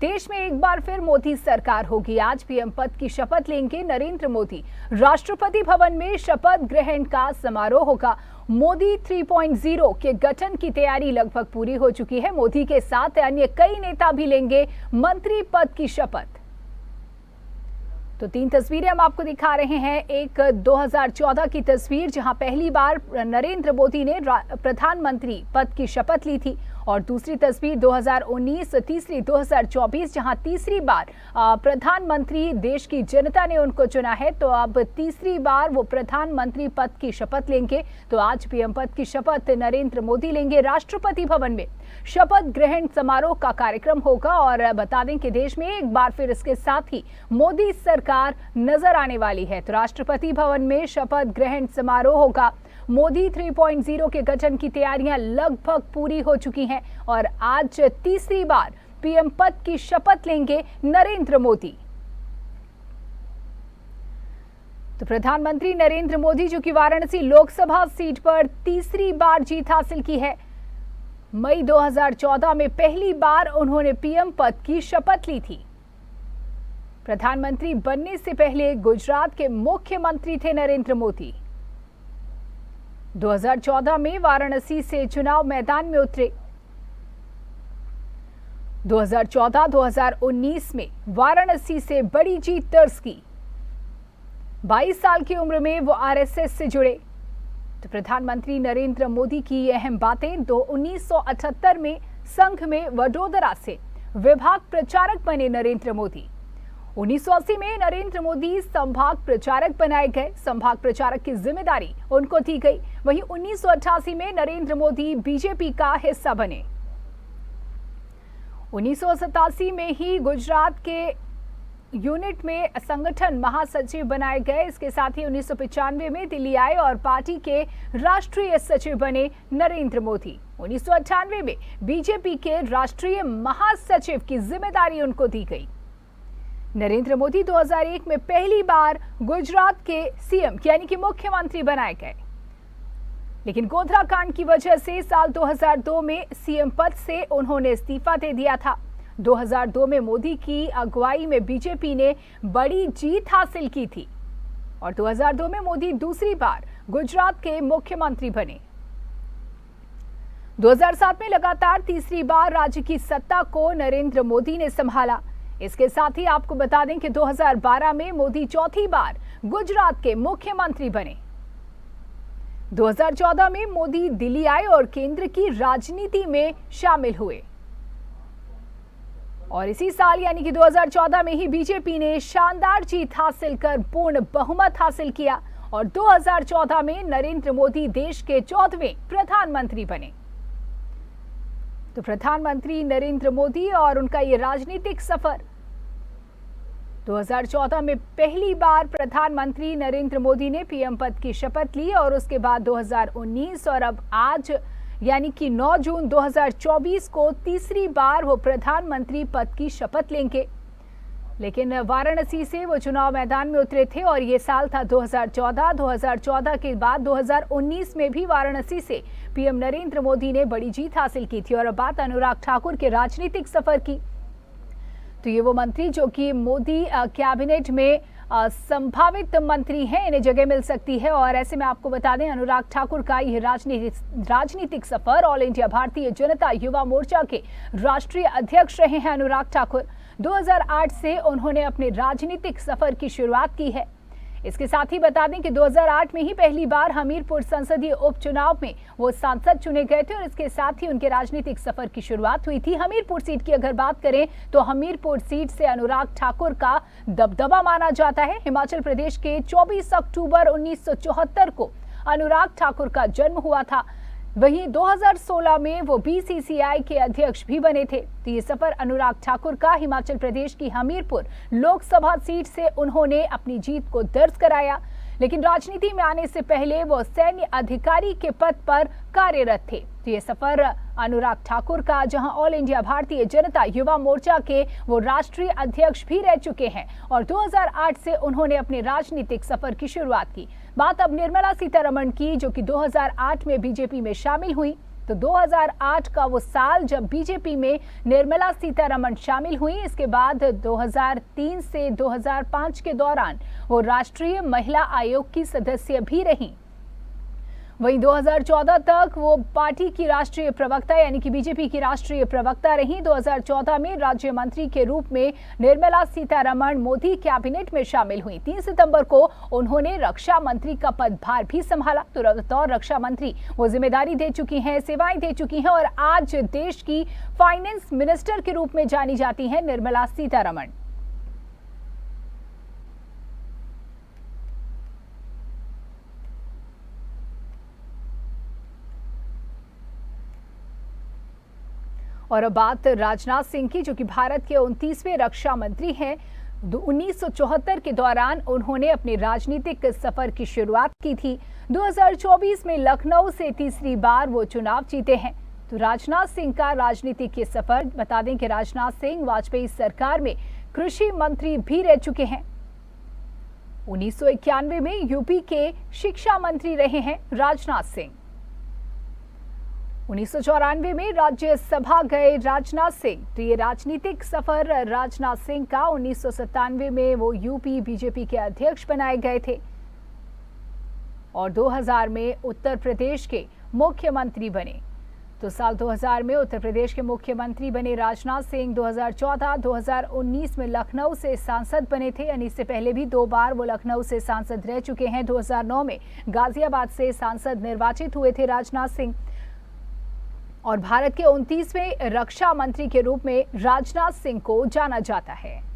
देश में एक बार फिर मोदी सरकार होगी। आज पीएम पद की शपथ लेंगे नरेंद्र मोदी। राष्ट्रपति भवन में शपथ ग्रहण का समारोह होगा। मोदी 3.0 के गठन की तैयारी लगभग पूरी हो चुकी है। मोदी के साथ अन्य कई नेता भी लेंगे मंत्री पद की शपथ। तो 3 तस्वीरें हम आपको दिखा रहे हैं। एक 2014 की तस्वीर जहां पहली बार नरेंद्र मोदी ने प्रधानमंत्री पद की शपथ ली थी, और दूसरी तस्वीर 2019, तीसरी 2024 जहां तीसरी बार प्रधानमंत्री देश की जनता ने उनको चुना है। तो अब तीसरी बार वो प्रधानमंत्री पद की शपथ लेंगे। तो आज पीएम पद की शपथ नरेंद्र मोदी लेंगे। राष्ट्रपति भवन में शपथ ग्रहण समारोह का कार्यक्रम होगा, और बता दें कि देश में एक बार फिर इसके साथ ही मोदी सरकार नजर आने वाली है। तो राष्ट्रपति भवन में शपथ ग्रहण समारोह होगा। मोदी 3.0 के गठन की तैयारियां लगभग पूरी हो चुकी हैं, और आज तीसरी बार पीएम पद की शपथ लेंगे नरेंद्र मोदी। तो प्रधानमंत्री नरेंद्र मोदी जो कि वाराणसी लोकसभा सीट पर तीसरी बार जीत हासिल की है। मई 2014 में पहली बार उन्होंने पीएम पद की शपथ ली थी। प्रधानमंत्री बनने से पहले गुजरात के मुख्यमंत्री थे नरेंद्र मोदी। 2014 में वाराणसी से चुनाव मैदान में उतरे। 2014-2019 में वाराणसी से बड़ी जीत दर्ज की। 22 साल की उम्र में वो आरएसएस से जुड़े। तो प्रधानमंत्री नरेंद्र मोदी की ये अहम बातें। 1978 में संघ में वडोदरा से विभाग प्रचारक बने नरेंद्र मोदी। 1980 में नरेंद्र मोदी संभाग प्रचारक बनाए गए। संभाग प्रचारक की जिम्मेदारी उनको दी गई। वहीं 1988 में नरेंद्र मोदी बीजेपी का हिस्सा बने। 1987 में ही गुजरात के यूनिट में संगठन महासचिव बनाए गए। इसके साथ ही 1995 में दिल्ली आए और पार्टी के राष्ट्रीय सचिव बने नरेंद्र मोदी। 1998 में बीजेपी के राष्ट्रीय महासचिव की जिम्मेदारी उनको दी गई। नरेंद्र मोदी 2001 में पहली बार गुजरात के सीएम यानी कि मुख्यमंत्री बनाए गए, लेकिन गोधरा कांड की वजह से साल 2002 में सीएम पद से उन्होंने इस्तीफा दे दिया था। 2002 में मोदी की अगुवाई में बीजेपी ने बड़ी जीत हासिल की थी, और 2002 में मोदी दूसरी बार गुजरात के मुख्यमंत्री बने। 2007 में लगातार तीसरी बार राज्य की सत्ता को नरेंद्र मोदी ने संभाला। इसके साथ ही आपको बता दें कि 2012 में मोदी चौथी बार गुजरात के मुख्यमंत्री बने। 2014 में मोदी दिल्ली आए और केंद्र की राजनीति में शामिल हुए, और इसी साल यानी कि 2014 में ही बीजेपी ने शानदार जीत हासिल कर पूर्ण बहुमत हासिल किया, और 2014 में नरेंद्र मोदी देश के 14वें प्रधानमंत्री बने। तो प्रधानमंत्री नरेंद्र मोदी और उनका ये राजनीतिक सफर। 2014 में पहली बार प्रधानमंत्री नरेंद्र मोदी ने पीएम पद की शपथ ली, और उसके बाद 2019 और अब आज यानी कि 9 जून 2024 को तीसरी बार वो प्रधानमंत्री पद की शपथ लेंगे। लेकिन वाराणसी से वो चुनाव मैदान में उतरे थे, और ये साल था 2014 के बाद 2019 में भी वाराणसी से पीएम नरेंद्र मोदी ने बड़ी जीत हासिल की थी। और अब बात अनुराग ठाकुर के राजनीतिक सफर की। तो ये वो मंत्री जो कि मोदी कैबिनेट में संभावित मंत्री हैं, इन्हें जगह मिल सकती है। और ऐसे में आपको बता दें, अनुराग ठाकुर का यह राजनीतिक सफर ऑल इंडिया भारतीय जनता युवा मोर्चा के राष्ट्रीय अध्यक्ष रहे हैं अनुराग ठाकुर। 2008 से उन्होंने अपने राजनीतिक सफर की शुरुआत की है। इसके साथ ही बता दें कि 2008 में ही पहली बार हमीरपुर संसदीय उपचुनाव में वो सांसद चुने गए थे, और इसके साथ ही उनके राजनीतिक सफर की शुरुआत हुई थी। हमीरपुर सीट की अगर बात करें तो हमीरपुर सीट से अनुराग ठाकुर का दबदबा माना जाता है। हिमाचल प्रदेश के 24 अक्टूबर 1974 को अनुराग ठाकुर का जन्म हुआ था। वहीं 2016 में वो बीसीसीआई के अध्यक्ष भी बने थे। तो ये सफर अनुराग ठाकुर का हिमाचल प्रदेश की हमीरपुर लोकसभा सीट से उन्होंने अपनी जीत को दर्ज कराया, लेकिन राजनीति में आने से पहले वो सैन्य अधिकारी के पद पर कार्यरत थे। तो ये सफर अनुराग ठाकुर का, जहां ऑल इंडिया भारतीय जनता युवा मोर्चा के वो राष्ट्रीय अध्यक्ष भी रह चुके हैं, और 2008 से उन्होंने अपने राजनीतिक सफर की शुरुआत की। बात अब निर्मला सीतारमण की, जो कि 2008 में बीजेपी में शामिल हुई। तो 2008 का वो साल जब बीजेपी में निर्मला सीतारमण शामिल हुई। इसके बाद 2003 से 2005 के दौरान वो राष्ट्रीय महिला आयोग की सदस्य भी रहीं। वहीं 2014 तक वो पार्टी की राष्ट्रीय प्रवक्ता यानी कि बीजेपी की राष्ट्रीय प्रवक्ता रहीं। 2014 में राज्य मंत्री के रूप में निर्मला सीतारमण मोदी कैबिनेट में शामिल हुई। 3 सितंबर को उन्होंने रक्षा मंत्री का पदभार भी संभाला। तो बतौर रक्षा मंत्री वो जिम्मेदारी दे चुकी हैं, सेवाएं दे चुकी हैं और आज देश की फाइनेंस मिनिस्टर के रूप में जानी जाती हैं निर्मला सीतारमण। और अब बात राजनाथ सिंह की, जो कि भारत के 29वें रक्षा मंत्री हैं। 1974 के दौरान उन्होंने अपने राजनीतिक सफर की शुरुआत की थी। 2024 में लखनऊ से तीसरी बार वो चुनाव जीते हैं। तो राजनाथ सिंह का राजनीतिक ये सफर, बता दें कि राजनाथ सिंह वाजपेयी सरकार में कृषि मंत्री भी रह चुके हैं। 1991 में यूपी के शिक्षा मंत्री रहे हैं राजनाथ सिंह। 1994 में राज्यसभा गए राजनाथ सिंह। तो ये राजनीतिक सफर राजनाथ सिंह का। 1997 में वो यूपी बीजेपी के अध्यक्ष बनाए गए थे और 2000 में उत्तर प्रदेश के मुख्यमंत्री बने। तो साल 2000 में उत्तर प्रदेश के मुख्यमंत्री बने राजनाथ सिंह। 2014, 2019 में लखनऊ से सांसद बने थे, यानी इससे पहले भी 2 बार वो लखनऊ से सांसद रह चुके हैं। 2009 में गाजियाबाद से सांसद निर्वाचित हुए थे राजनाथ सिंह और भारत के 29वें रक्षा मंत्री के रूप में राजनाथ सिंह को जाना जाता है।